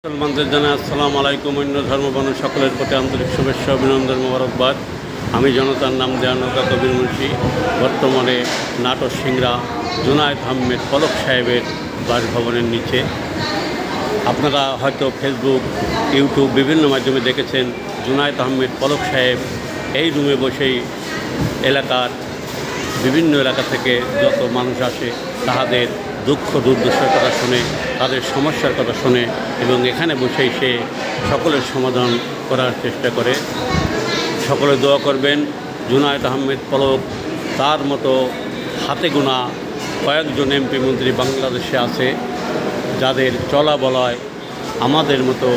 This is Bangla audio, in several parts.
মুসলমানদের জানাই আসসালামু আলাইকুম। অন্য ধর্মবর্ণ সকলের প্রতি আন্তরিক শুভেচ্ছা অভিনন্দন মোবারকবাদ। আমি জনতার নাম দেওয়ানৌকা কবির মুন্সি, বর্তমানে নাটোর সিংড়া জুনায়েদ আহমেদ পলক সাহেবের বাসভবনের নিচে। আপনারা হয়তো ফেসবুক, ইউটিউব বিভিন্ন মাধ্যমে দেখেছেন জুনায়েদ আহমেদ পলক সাহেব এই রুমে বসেই এলাকার বিভিন্ন এলাকা থেকে যত মানুষ আসে তাহাদের দুঃখ দুর্দশার কথা শুনে, তাদের সমস্যার কথা শুনে এবং এখানে বসেই সে সকলের সমাধান করার চেষ্টা করে। সকলে দোয়া করবেন। জুনায়েদ আহমেদ পলক তার মতো হাতে গোনা কয়েকজন এমপি মন্ত্রী বাংলাদেশে আছে, যাদের চলা বলায় আমাদের মতো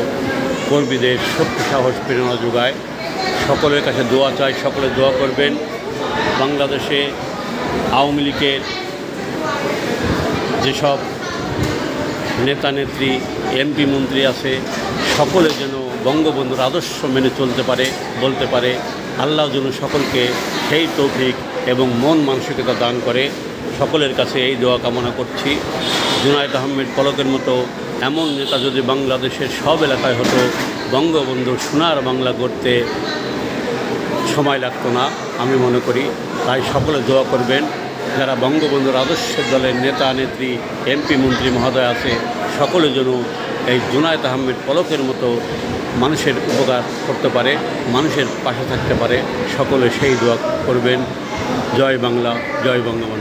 কর্মীদের শক্তি সাহস প্রেরণা যোগায়। সকলের কাছে দোয়া চাই, সকলে দোয়া করবেন। বাংলাদেশে আওয়ামী লীগের যেসব নেতা নেত্রী, এমপি মন্ত্রী আছে, সকলে যেন বঙ্গবন্ধুর আদর্শ মেনে চলতে পারে, বলতে পারে। আল্লাহ যেন সকলকে সেই তৌফিক এবং মন মানসিকতা দান করে। সকলের কাছে এই দোয়া কামনা করছি। জুনায়েদ আহমেদ পলকের মতো এমন নেতা যদি বাংলাদেশের সব এলাকায় হতো, বঙ্গবন্ধুর সোনার বাংলা করতে সময় লাগতো না আমি মনে করি। তাই সকলে দোয়া করবেন। যারা বঙ্গবন্ধুর আদর্শের দলের নেতা নেত্রী, এমপি মন্ত্রী মহোদয় আছে, সকলে যেন এই জুনায়েদ আহমেদ পলকের মতো মানুষের উপকার করতে পারে, মানুষের পাশে থাকতে পারে। সকলে সেই দোয়া করবেন। জয় বাংলা, জয় বঙ্গবন্ধু।